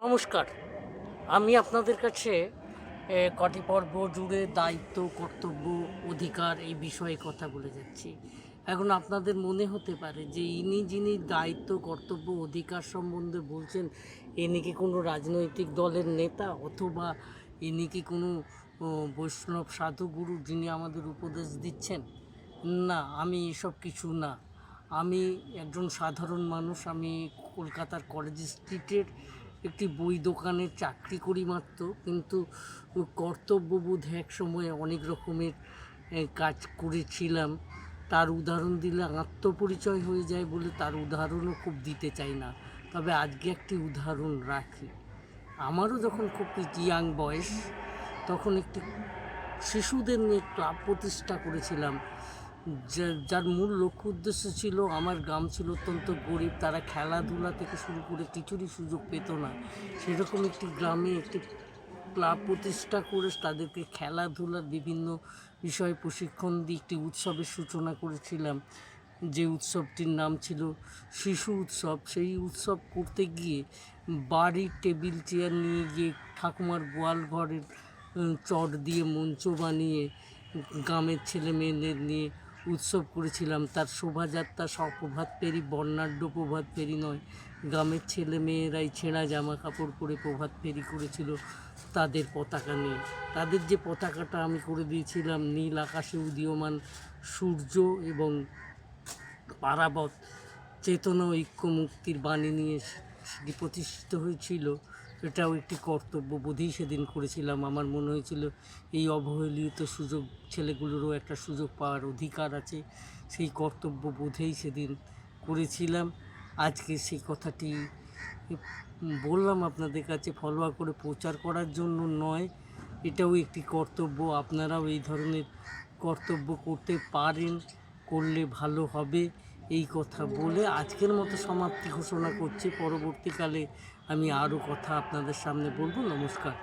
নমস্কার। আমি আপনাদের কাছে কটি পর্ব জুড়ে দায়িত্ব, কর্তব্য, অধিকার এই বিষয়ে কথা বলে যাচ্ছি। এখন আপনাদের মনে হতে পারে যে যিনি দায়িত্ব, কর্তব্য, অধিকার সম্বন্ধে বলছেন, ইনি কি কোনো রাজনৈতিক দলের নেতা, অথবা ইনি কি কোনো বৈষ্ণব সাধুগুরু যিনি আমাদের উপদেশ দিচ্ছেন? না, আমি এসব কিছু না। আমি একজন সাধারণ মানুষ। আমি কলকাতার কলেজ স্ট্রিটের একটি বই দোকানে চাকরি করি মাত্র, কিন্তু কর্তব্যবোধে এক সময় অনেক রকমের কাজ করেছিলাম। তার উদাহরণ দিলে আত্মপরিচয় হয়ে যায় বলে তার উদাহরণও খুব দিতে চাই না, তবে আজকে একটি উদাহরণ রাখি। আমারও যখন খুব ইয়াং বয়স, তখন একটি শিশুদের নিয়ে ক্লাব প্রতিষ্ঠা করেছিলাম, যার মূল লক্ষ্য উদ্দেশ্য ছিল, আমার গ্রাম ছিল অত্যন্ত গরিব, তারা খেলাধুলা থেকে শুরু করে কিছুরই সুযোগ পেত না। সেরকম একটি গ্রামে একটি ক্লাব প্রতিষ্ঠা করে তাদেরকে খেলাধুলার বিভিন্ন বিষয়ে প্রশিক্ষণ দিয়ে একটি উৎসবের সূচনা করেছিলাম, যে উৎসবটির নাম ছিল শিশু উৎসব। সেই উৎসব করতে গিয়ে বাড়ির টেবিল চেয়ার নিয়ে গিয়ে ঠাকুমার গোয়াল ঘরের চট দিয়ে মঞ্চ বানিয়ে গ্রামের ছেলে মেয়েদের নিয়ে উৎসব করেছিলাম। তার শোভাযাত্রা প্রভাত ফেরি, বর্ণাঢ্য প্রভাত ফেরি নয়, গ্রামের ছেলে মেয়েরাই ছেঁড়া জামা কাপড় পরে প্রভাত ফেরি করেছিল তাদের পতাকা নিয়ে। তাদের যে পতাকাটা আমি করে দিয়েছিলাম নীল আকাশে উদীয়মান সূর্য এবং পারাবত চেতনা, ঐক্য, মুক্তির বাণী নিয়ে সেটি প্রতিষ্ঠিত হয়েছিল। এটাও একটি কর্তব্য বোধেই সেদিন করেছিলাম। আমার মনে হয়েছিল এই অবহেলিত ছেলেগুলোরও একটা সুযোগ পাওয়ার অধিকার আছে, সেই কর্তব্য বোধেই সেদিন করেছিলাম। আজকে সেই কথাটি বললাম আপনাদের কাছে, ফলোয়া করে প্রচার করার জন্য নয়, এটাও একটি কর্তব্য। আপনারাও এই ধরনের কর্তব্য করতে পারেন, করলে ভালো হবে। এই কথা বলে আজকের মতো সমাপ্তি ঘোষণা করছি। পরবর্তীকালে আমি আরও কথা আপনাদের সামনে বলবো। নমস্কার।